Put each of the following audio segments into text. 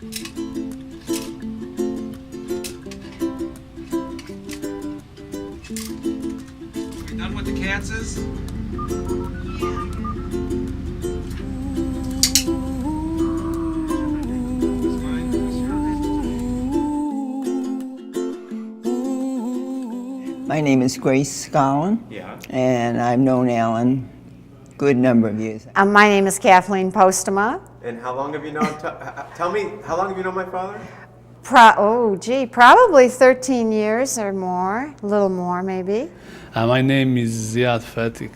You done with the Katzes? My name is Grace Scollin, and I've known Allan a good number of years. My name is Kathleen Postema. And how long have you known, tell me, how long have you known my father? Probably 13 years or more, a little more maybe. My name is Ziad Fatik.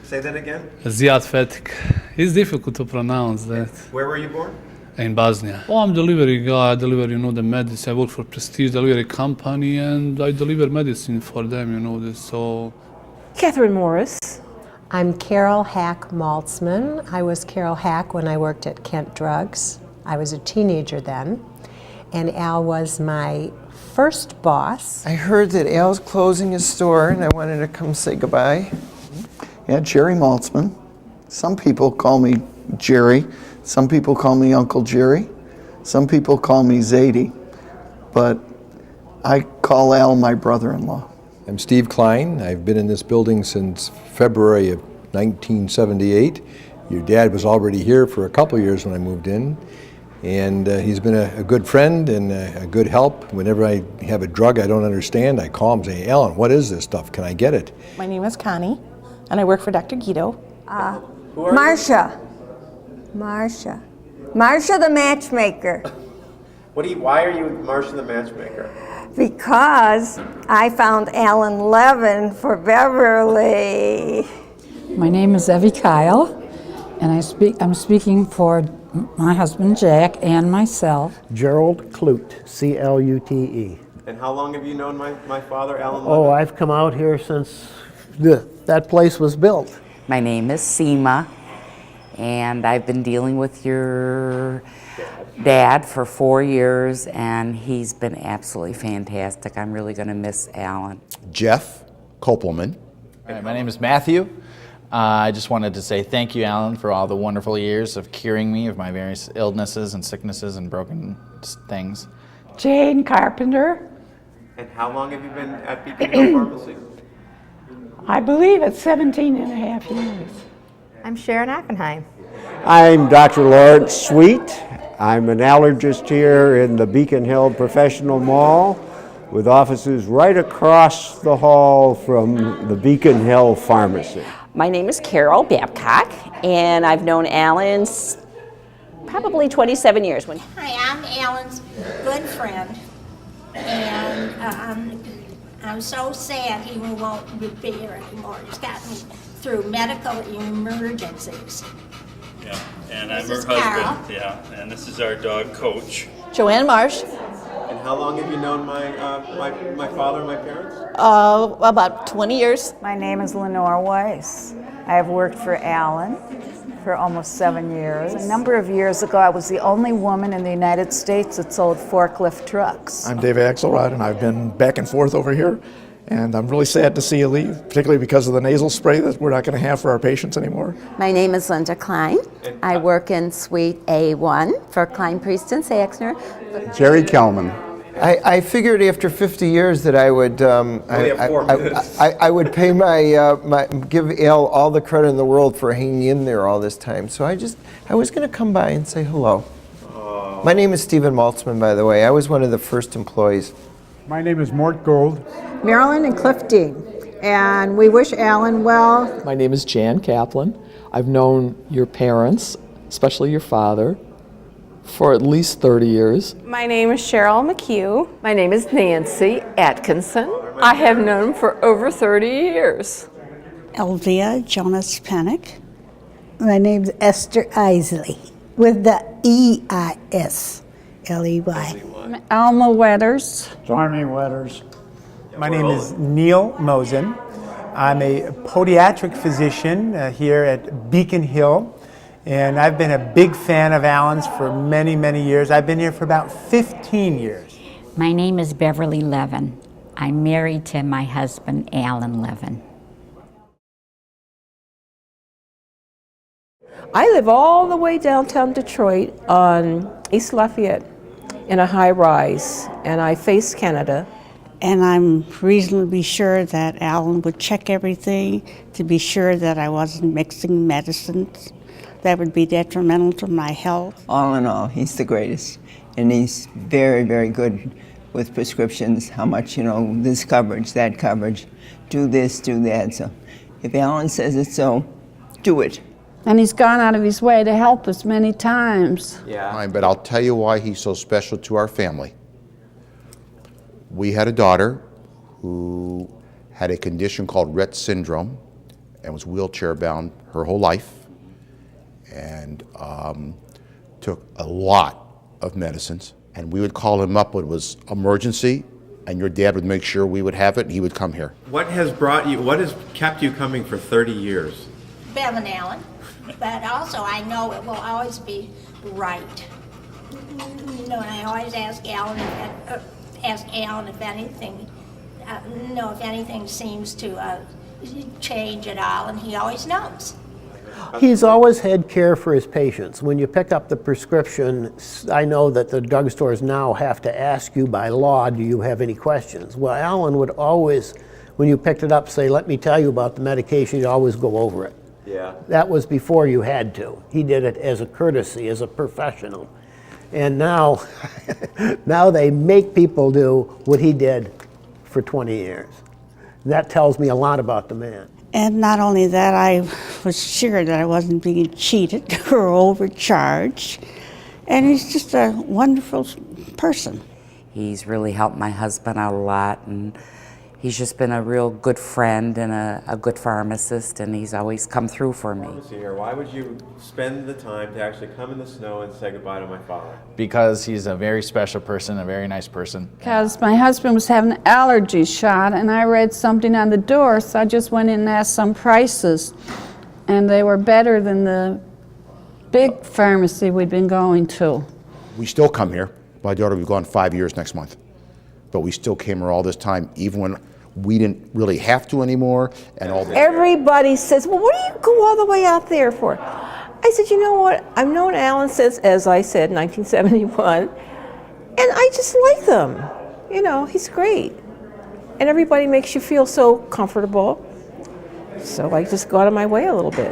Say that again? Ziad Fatik. It's difficult to pronounce that. Where were you born? In Bosnia. Oh, I'm a delivery guy. I deliver, the medicine. I work for Prestige Delivery Company, and I deliver medicine for them, this. So. Catherine Morris. I'm Carol Hack Maltzman. I was Carol Hack when I worked at Kent Drugs. I was a teenager then, and Al was my first boss. I heard that Al's closing his store, and I wanted to come say goodbye. Yeah, Jerry Maltzman. Some people call me Jerry. Some people call me Uncle Jerry. Some people call me Zadie. But I call Al my brother-in-law. I'm Steve Klein. I've been in this building since February of 1978. Your dad was already here for a couple of years when I moved in. And he's been a good friend and a good help. Whenever I have a drug I don't understand, I call him and say, Allan, what is this stuff? Can I get it? My name is Connie, and I work for Dr. Guido. Marcia. Marcia the matchmaker. Why are you Marcia the matchmaker? Because I found Allan Levin for Beverly. My name is Evie Kyle, and I'm speaking for my husband Jack and myself. Gerald Clute, C-L-U-T-E. And how long have you known my father, Allan Levin? Oh, I've come out here since that place was built. My name is Seema, and I've been dealing with your dad for 4 years, and he's been absolutely fantastic. I'm really going to miss Allan. Jeff Kopelman. Hi, my name is Matthew. I just wanted to say thank you, Allan, for all the wonderful years of curing me of my various illnesses and sicknesses and broken things. Jane Carpenter. And how long have you been at Beacon Hill Pharmacy? I believe it's 17 and a half years. I'm Sharon Oppenheim. I'm Dr. Lawrence Sweet. I'm an allergist here in the Beacon Hill Professional Mall with offices right across the hall from the Beacon Hill Pharmacy. My name is Carol Babcock, and I've known Allan probably 27 years. Hi, I'm Allan's good friend, and I'm so sad he won't be here anymore. He's gotten me through medical emergencies. Yeah, and I'm This her is husband. Carol. Yeah, and this is our dog, Coach. Joanne Marsh. And how long have you known my father and my parents? About 20 years. My name is Lenore Weiss. I have worked for Allan for almost 7 years. A number of years ago, I was the only woman in the United States that sold forklift trucks. I'm Dave Axelrod, and I've been back and forth over here, and I'm really sad to see you leave, particularly because of the nasal spray that we're not going to have for our patients anymore. My name is Linda Klein. I work in Suite A1 for Klein, Priest, and Saxner. Jerry Kelman. I figured after 50 years that I would I would pay give Al all the credit in the world for hanging in there all this time. So I was going to come by and say hello. My name is Stephen Maltzman, by the way. I was one of the first employees. My name is Mort Gold. Marilyn and Cliff Dean, and we wish Allan well. My name is Jan Kaplan. I've known your parents, especially your father, for at least 30 years. My name is Cheryl McHugh. My name is Nancy Atkinson. I have known him for over 30 years. Elvia Jonas Panic. My name's Esther Isley with the E-I-S-L-E-Y. Alma Wetters. Stormy Wetters. My name is Neil Mosen. I'm a podiatric physician here at Beacon Hill, and I've been a big fan of Allan's for many, many years. I've been here for about 15 years. My name is Beverly Levin. I'm married to my husband, Allan Levin. I live all the way downtown Detroit on East Lafayette in a high rise, and I faced Canada. And I'm reasonably sure that Allan would check everything to be sure that I wasn't mixing medicines that would be detrimental to my health. All in all, he's the greatest. And he's very, very good with prescriptions, how much, this coverage, that coverage, do this, do that. So if Allan says it so, do it. And he's gone out of his way to help us many times. Yeah. But I'll tell you why he's so special to our family. We had a daughter who had a condition called Rett syndrome and was wheelchair bound her whole life, and took a lot of medicines. And we would call him up when it was emergency, and your dad would make sure we would have it, and he would come here. What has kept you coming for 30 years? Bev and Allan, but also I know it will always be right. And I always ask Allan if anything, if anything seems to change at all, and he always knows. He's always had care for his patients. When you pick up the prescription, I know that the drugstores now have to ask you by law, do you have any questions? Well, Allan would always, when you picked it up, say, let me tell you about the medication, you'd always go over it. Yeah. That was before you had to. He did it as a courtesy, as a professional. And now, now they make people do what he did for 20 years. That tells me a lot about the man. And not only that, I was sure that I wasn't being cheated or overcharged. And he's just a wonderful person. He's really helped my husband out a lot, and he's just been a real good friend and a good pharmacist, and he's always come through for me. Why would you spend the time to actually come in the snow and say goodbye to my father? Because he's a very special person, a very nice person. Because my husband was having an allergy shot, and I read something on the door, so I just went in and asked some prices. And they were better than the big pharmacy we'd been going to. We still come here. My daughter will be gone 5 years next month. But we still came here all this time, even when we didn't really have to anymore. And all that. Everybody says, well, what do you go all the way out there for? I said, you know what? I've known Allan since, as I said, 1971, and I just like them. He's great. And everybody makes you feel so comfortable. So I just go out of my way a little bit.